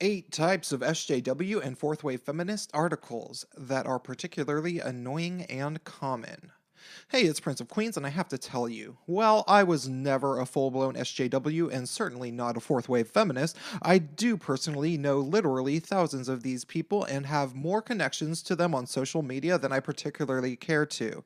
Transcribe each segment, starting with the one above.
8 types of SJW and fourth wave feminist articles that are particularly annoying and common. Hey, it's Prince of Queens, and I have to tell you, while I was never a full-blown SJW and certainly not a fourth-wave feminist, I do personally know literally thousands of these people and have more connections to them on social media than I particularly care to.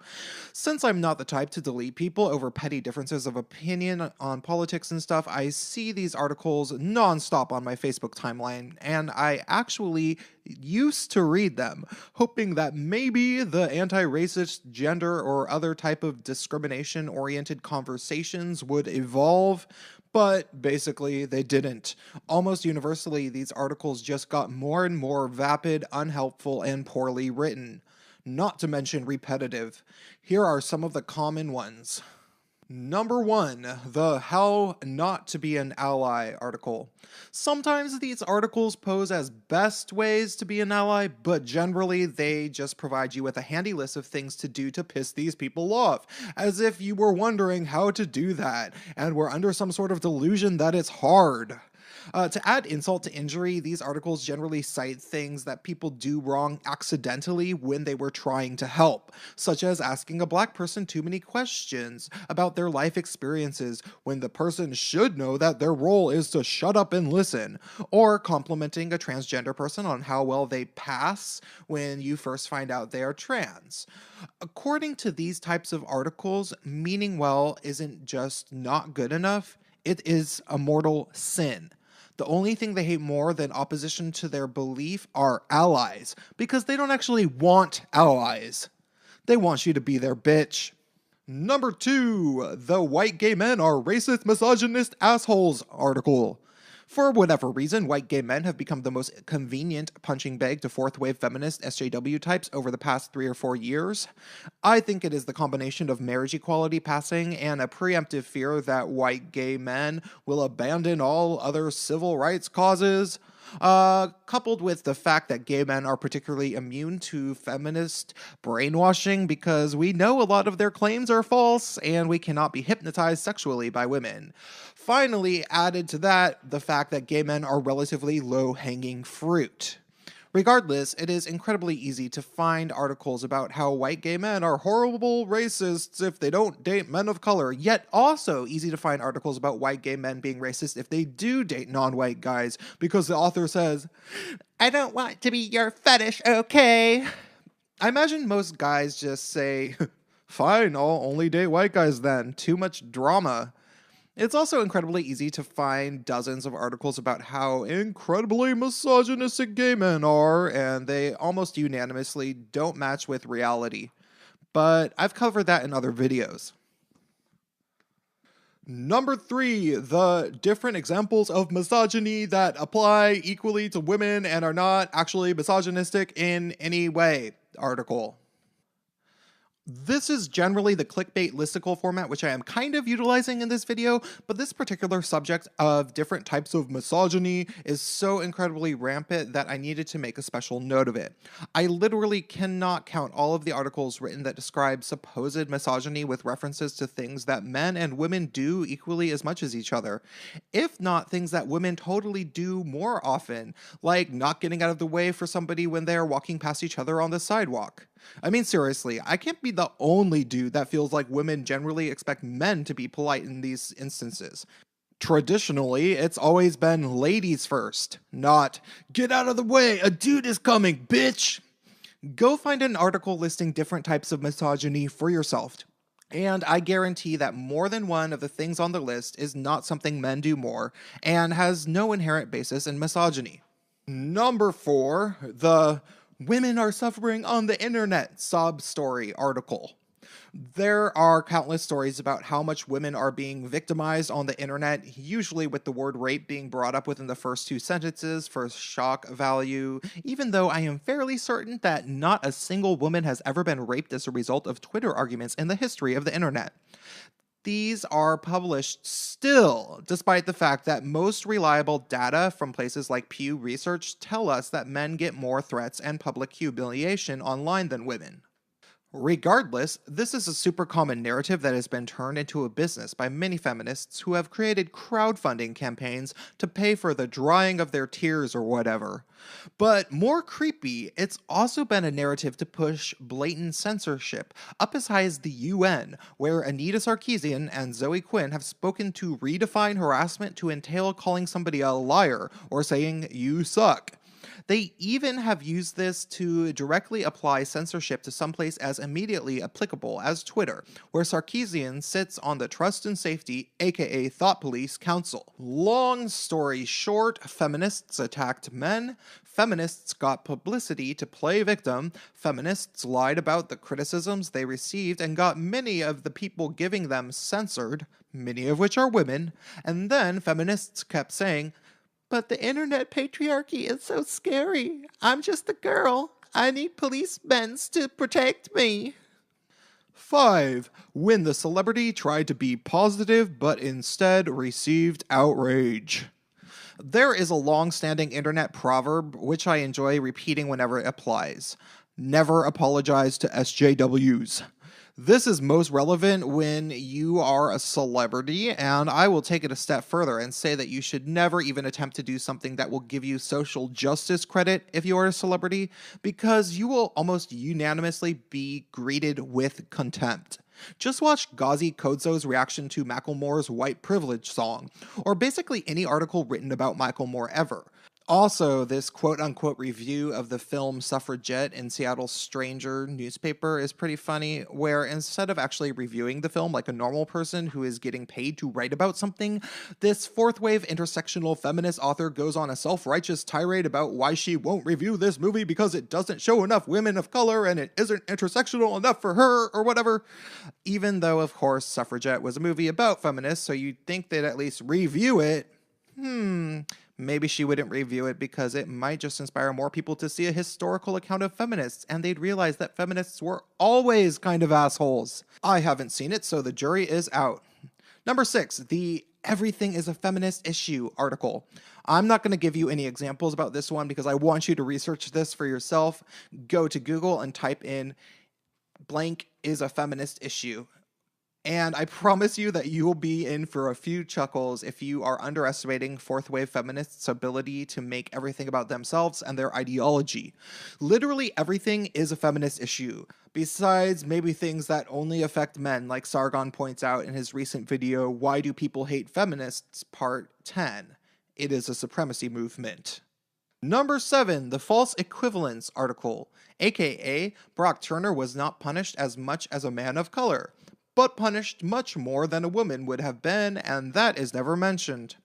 Since I'm not the type to delete people over petty differences of opinion on politics and stuff, I see these articles non-stop on my Facebook timeline, and I actually used to read them, hoping that maybe the anti-racist, gender, or other type of discrimination-oriented conversations would evolve, but basically they didn't. Almost universally, these articles just got more and more vapid, unhelpful, and poorly written. Not to mention repetitive. Here are some of the common ones. Number 1, the How Not to Be an Ally article. Sometimes these articles pose as best ways to be an ally, but generally they just provide you with a handy list of things to do to piss these people off, as if you were wondering how to do that, and were under some sort of delusion that it's hard. To add insult to injury, these articles generally cite things that people do wrong accidentally when they were trying to help, such as asking a black person too many questions about their life experiences when the person should know that their role is to shut up and listen, or complimenting a transgender person on how well they pass when you first find out they are trans. According to these types of articles, meaning well isn't just not good enough, it is a mortal sin. The only thing they hate more than opposition to their belief are allies, because they don't actually want allies. They want you to be their bitch. Number 2, the White Gay Men Are Racist Misogynist Assholes article. For whatever reason, white gay men have become the most convenient punching bag to fourth wave feminist SJW types over the past 3 or 4 years. I think it is the combination of marriage equality passing and a preemptive fear that white gay men will abandon all other civil rights causes, coupled with the fact that gay men are particularly immune to feminist brainwashing because we know a lot of their claims are false and we cannot be hypnotized sexually by women. Finally, added to that, the fact that gay men are relatively low-hanging fruit. Regardless, it is incredibly easy to find articles about how white gay men are horrible racists if they don't date men of color, yet also easy to find articles about white gay men being racist if they do date non-white guys, because the author says, "I don't want to be your fetish, okay?" I imagine most guys just say, "Fine, I'll only date white guys then. Too much drama." It's also incredibly easy to find dozens of articles about how incredibly misogynistic gay men are, and they almost unanimously don't match with reality. But I've covered that in other videos. Number 3, the different examples of misogyny that apply equally to women and are not actually misogynistic in any way article. This is generally the clickbait listicle format which I am kind of utilizing in this video, but this particular subject of different types of misogyny is so incredibly rampant that I needed to make a special note of it. I literally cannot count all of the articles written that describe supposed misogyny with references to things that men and women do equally as much as each other, if not things that women totally do more often, like not getting out of the way for somebody when they are walking past each other on the sidewalk. I mean, seriously, I can't be the only dude that feels like women generally expect men to be polite in these instances. Traditionally, it's always been ladies first, not, "Get out of the way, a dude is coming, bitch!" Go find an article listing different types of misogyny for yourself, and I guarantee that more than one of the things on the list is not something men do more, and has no inherent basis in misogyny. Number 4, the Women Are Suffering on the Internet sob story article. There are countless stories about how much women are being victimized on the internet, usually with the word rape being brought up within the first 2 sentences for shock value, even though I am fairly certain that not a single woman has ever been raped as a result of Twitter arguments in the history of the internet. These are published still, despite the fact that most reliable data from places like Pew Research tell us that men get more threats and public humiliation online than women. Regardless, this is a super common narrative that has been turned into a business by many feminists who have created crowdfunding campaigns to pay for the drying of their tears or whatever. But more creepy, it's also been a narrative to push blatant censorship up as high as the UN, where Anita Sarkeesian and Zoe Quinn have spoken to redefine harassment to entail calling somebody a liar or saying, "You suck." They even have used this to directly apply censorship to someplace as immediately applicable as Twitter, where Sarkeesian sits on the Trust and Safety, aka Thought Police, Council. Long story short, feminists attacked men, feminists got publicity to play victim, feminists lied about the criticisms they received and got many of the people giving them censored, many of which are women, and then feminists kept saying, "But the internet patriarchy is so scary. I'm just a girl. I need policemen to protect me." 5. When the celebrity tried to be positive but instead received outrage. There is a long-standing internet proverb which I enjoy repeating whenever it applies. Never apologize to SJWs. This is most relevant when you are a celebrity, and I will take it a step further and say that you should never even attempt to do something that will give you social justice credit if you are a celebrity, because you will almost unanimously be greeted with contempt. Just watch Ghazi Kodzo's reaction to Macklemore's white privilege song, or basically any article written about Macklemore ever. Also, this quote-unquote review of the film Suffragette in Seattle's Stranger newspaper is pretty funny, where instead of actually reviewing the film like a normal person who is getting paid to write about something, this fourth-wave intersectional feminist author goes on a self-righteous tirade about why she won't review this movie because it doesn't show enough women of color and it isn't intersectional enough for her, or whatever. Even though, of course, Suffragette was a movie about feminists, so you'd think they'd at least review it. Maybe she wouldn't review it because it might just inspire more people to see a historical account of feminists, and they'd realize that feminists were always kind of assholes. I haven't seen it, so the jury is out. Number 6, the "Everything is a Feminist Issue" article. I'm not going to give you any examples about this one because I want you to research this for yourself. Go to Google and type in "blank is a feminist issue." And I promise you that you will be in for a few chuckles if you are underestimating fourth-wave feminists' ability to make everything about themselves and their ideology. Literally everything is a feminist issue, besides maybe things that only affect men, like Sargon points out in his recent video, "Why Do People Hate Feminists?" Part 10. It is a supremacy movement. Number 7, the false equivalence article, aka Brock Turner was not punished as much as a man of color, but punished much more than a woman would have been, and that is never mentioned.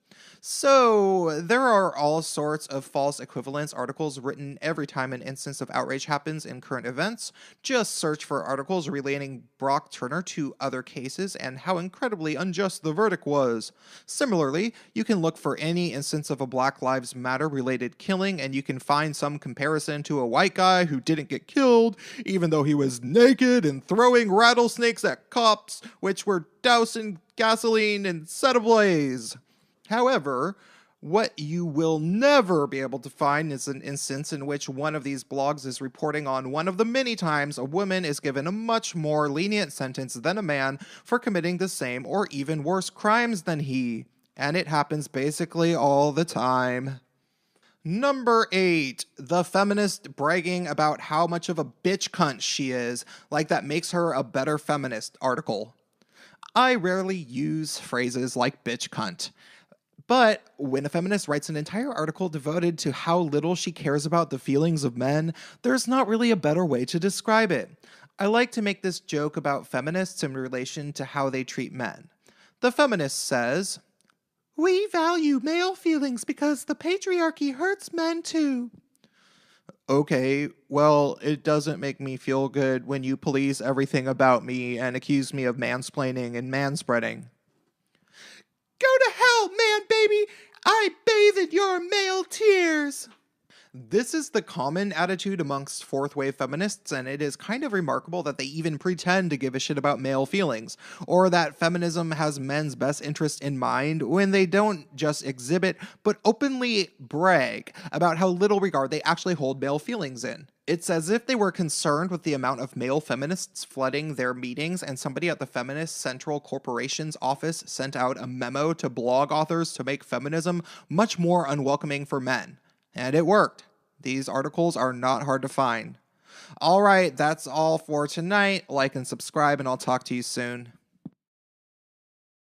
So, there are all sorts of false equivalence articles written every time an instance of outrage happens in current events. Just search for articles relating Brock Turner to other cases and how incredibly unjust the verdict was. Similarly, you can look for any instance of a Black Lives Matter related killing and you can find some comparison to a white guy who didn't get killed, even though he was naked and throwing rattlesnakes at cops, which were doused in gasoline and set ablaze. However, what you will never be able to find is an instance in which one of these blogs is reporting on one of the many times a woman is given a much more lenient sentence than a man for committing the same or even worse crimes than he. And it happens basically all the time. Number 8, the feminist bragging about how much of a bitch cunt she is, like that makes her a better feminist article. I rarely use phrases like bitch cunt. But when a feminist writes an entire article devoted to how little she cares about the feelings of men, there's not really a better way to describe it. I like to make this joke about feminists in relation to how they treat men. The feminist says, "We value male feelings because the patriarchy hurts men too." Okay, well, it doesn't make me feel good when you police everything about me and accuse me of mansplaining and manspreading. "Go to hell, man, baby! I bathe in your male tears!" This is the common attitude amongst fourth-wave feminists, and it is kind of remarkable that they even pretend to give a shit about male feelings, or that feminism has men's best interest in mind when they don't just exhibit, but openly brag about how little regard they actually hold male feelings in. It's as if they were concerned with the amount of male feminists flooding their meetings, and somebody at the Feminist Central Corporation's office sent out a memo to blog authors to make feminism much more unwelcoming for men. And it worked. These articles are not hard to find. All right, that's all for tonight. Like and subscribe, and I'll talk to you soon.